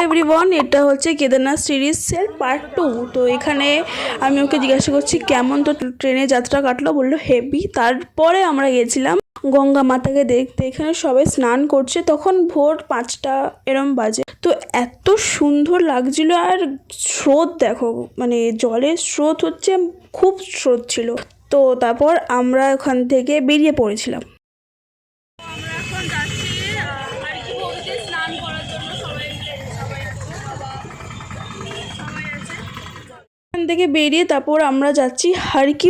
Everyone, এটা হচ্ছে কেদারনাথ সিরিজের পার্ট 2। তো এখানে আমি ওকে জিজ্ঞাসা করছি কেমন তো ট্রেনে যাত্রা কাটলো, বললো হেভি। তারপরে আমরা গেছিলাম গঙ্গা মাতাকে দেখতে। এখানে সবাই স্নান করছে, তখন ভোর 5টা এরম বাজে। তো এত সুন্দর লাগছিল, আর স্রোত দেখো, মানে জলের স্রোত হচ্ছে, খুব স্রোত ছিল। তো তারপর আমরা ওখান থেকে বেরিয়ে পড়েছিলাম। এখান থেকে বেরিয়ে তারপর আমরা যাচ্ছি হারকি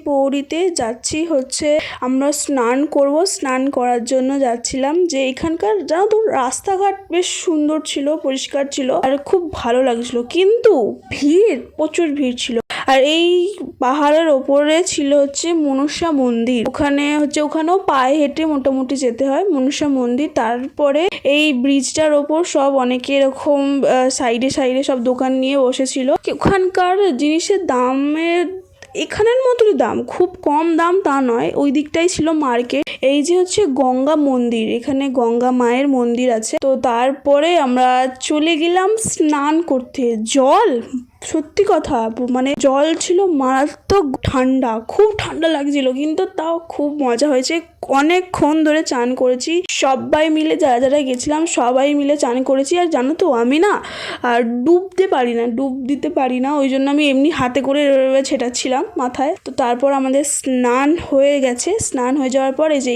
পৌরিতে যাচ্ছি হচ্ছে আমরা স্নান করব। স্নান করার জন্য যাচ্ছিলাম। যে এখানকার জানো তো রাস্তাঘাট বেশ সুন্দর ছিল, পরিষ্কার ছিল, আর খুব ভালো লাগছিল, কিন্তু প্রচুর ভিড় ছিল। আর এই পাহাড়ের ওপরে ছিল হচ্ছে মনসা মন্দির। ওখানেও পায়ে হেঁটে মোটামুটি যেতে হয় মনসা মন্দির। তারপরে এই ব্রিজটার ওপর সব অনেকে এরকম সাইডে সব দোকান নিয়ে বসেছিল। ওখানকার জিনিসের দামের এখানের মতোই দাম, খুব কম দাম তা নয়। ওই দিকটাই ছিল মার্কেট। এই যে হচ্ছে গঙ্গা মন্দির, এখানে গঙ্গা মায়ের মন্দির আছে। তো তারপরে আমরা চলে গেলাম স্নান করতে। সত্যি কথা, মানে জল ছিল মারাত্মক ঠান্ডা, খুব ঠান্ডা লাগছিল, কিন্তু তাও খুব মজা হয়েছে। অনেকক্ষণ ধরে চান করেছি সবাই মিলে, যারা গেছিলাম সবাই মিলে চান করেছি। আর জানো তো আমি না ডুব দিতে পারি না, ওই জন্য আমি এমনি হাতে করে ছেটাচ্ছিলাম মাথায়। তো তারপর আমাদের স্নান হয়ে গেছে। স্নান হয়ে যাওয়ার পর এই যে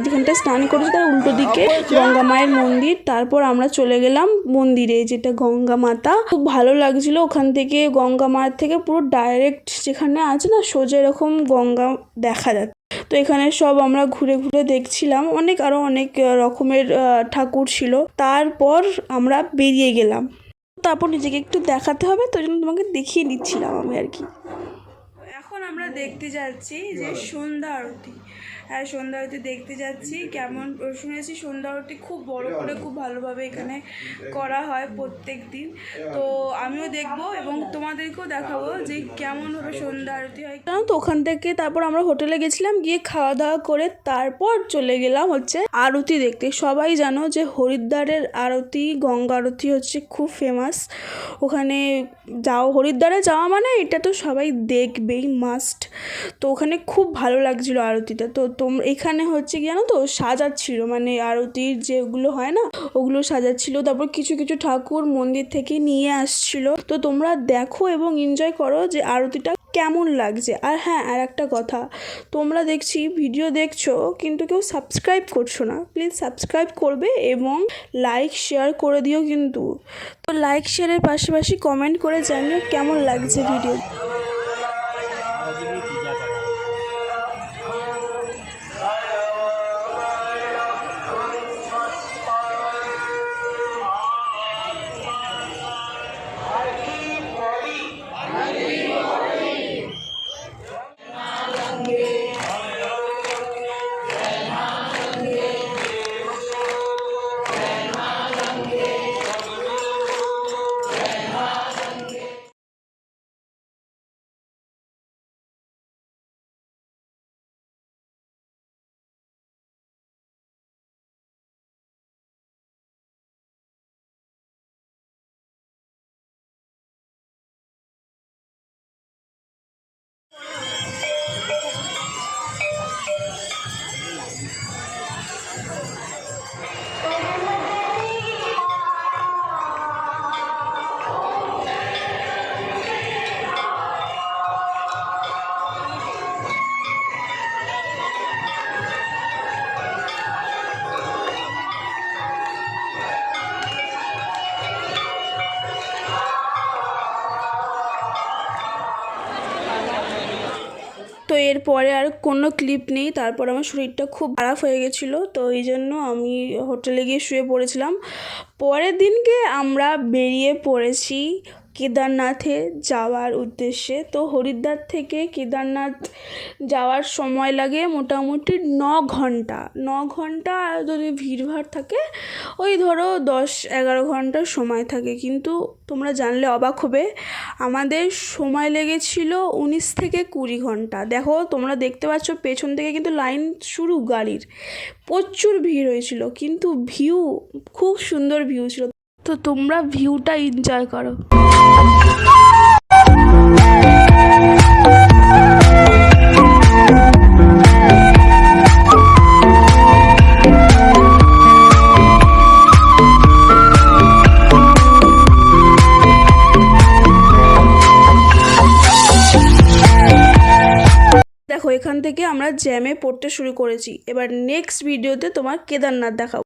যেখানটা স্নান করেছি তার উল্টো দিকে গঙ্গা মায়ের মন্দির। তারপর আমরা চলে গেলাম মন্দিরে, যেটা গঙ্গা মাতা। খুব ভালো লাগছিল। ওখান থেকে গঙ্গা মায়ের থেকে পুরো ডাইরেক্ট যেখানে আছে না, সোজা এরকম গঙ্গা দেখা যাচ্ছে। তো এখানে সব আমরা ঘুরে দেখছিলাম, আরো অনেক রকমের ঠাকুর ছিল। তারপর আমরা বেরিয়ে গেলাম। তারপর নিজেকে একটু দেখাতে হবে, তো জন্য তোমাকে দেখিয়ে দিচ্ছিলাম আমি আর কি। এখন আমরা দেখতে যাচ্ছি যে সন্ধ্যা আরতি। হ্যাঁ, সন্ধ্যা আরতি দেখতে যাচ্ছি। কেমন শুনেছি সন্ধ্যা আরতি খুব বড় করে, খুব ভালোভাবে এখানে করা হয় প্রত্যেক দিন। তো আমিও দেখবো এবং তোমাদেরকেও দেখাবো যে কেমনভাবে সন্ধ্যা আরতি হয়। জানো তো ওখান থেকে তারপর আমরা হোটেলে গেছিলাম, গিয়ে খাওয়া দাওয়া করে তারপর চলে গেলাম হচ্ছে আরতি দেখতে। সবাই জানো যে হরিদ্বারের আরতি, গঙ্গা আরতি হচ্ছে খুব ফেমাস। ওখানে হরিদ্বারে যাওয়া মানে এটা তো সবাই দেখবেই, মাস্ট। তো ওখানে খুব ভালো লাগছিল আরতিটা। তো এখানে হচ্ছে কি জানো তো সাজাচ্ছিল, মানে আরতির যেগুলো হয় না ওগুলো সাজাচ্ছিল। তারপর কিছু ঠাকুর মন্দির থেকে নিয়ে আসছিল। তো তোমরা দেখো এবং এনজয় করো যে আরতিটা কেমন লাগছে। আর হ্যাঁ, আর একটা কথা, তোমরা দেখছি ভিডিও দেখছো কিন্তু কেউ সাবস্ক্রাইব করছো না। প্লিজ সাবস্ক্রাইব করবে এবং লাইক শেয়ার করে দিও কিন্তু। তো লাইক শেয়ারের পাশাপাশি কমেন্ট করে জানিও কেমন লাগছে ভিডিও। তো এরপরে আর কোনো ক্লিপ নেই। তারপর আমার শরীরটা খুব খারাপ হয়ে গেছিলো, তো এই জন্য আমি হোটেলে গিয়ে শুয়ে পড়েছিলাম। পরের দিনকে আমরা বেরিয়ে পড়েছি কেদারনাথে যাওয়ার উদ্দেশ্যে। তো হরিদ্বার থেকে কেদারনাথ যাওয়ার সময় লাগে মোটামুটি 9 ঘন্টা। যদি ভিড়ভাড় থাকে ওই ধরো 10-11 ঘন্টার সময় থাকে। কিন্তু তোমরা জানলে অবাক হবে, আমাদের সময় লেগেছিল 19 থেকে 20 ঘন্টা। দেখো তোমরা দেখতে পাচ্ছ পেছন থেকে কিন্তু লাইন শুরু গাড়ির, প্রচুর ভিড় হয়েছিল, কিন্তু খুব সুন্দর ভিউ ছিল। তো তোমরা ভিউটা এনজয় করো। দেখো এখান থেকে আমরা জ্যামে পড়তে শুরু করেছি, এবার নেক্সট ভিডিওতে তোমার কেদারনাথ দেখাবো।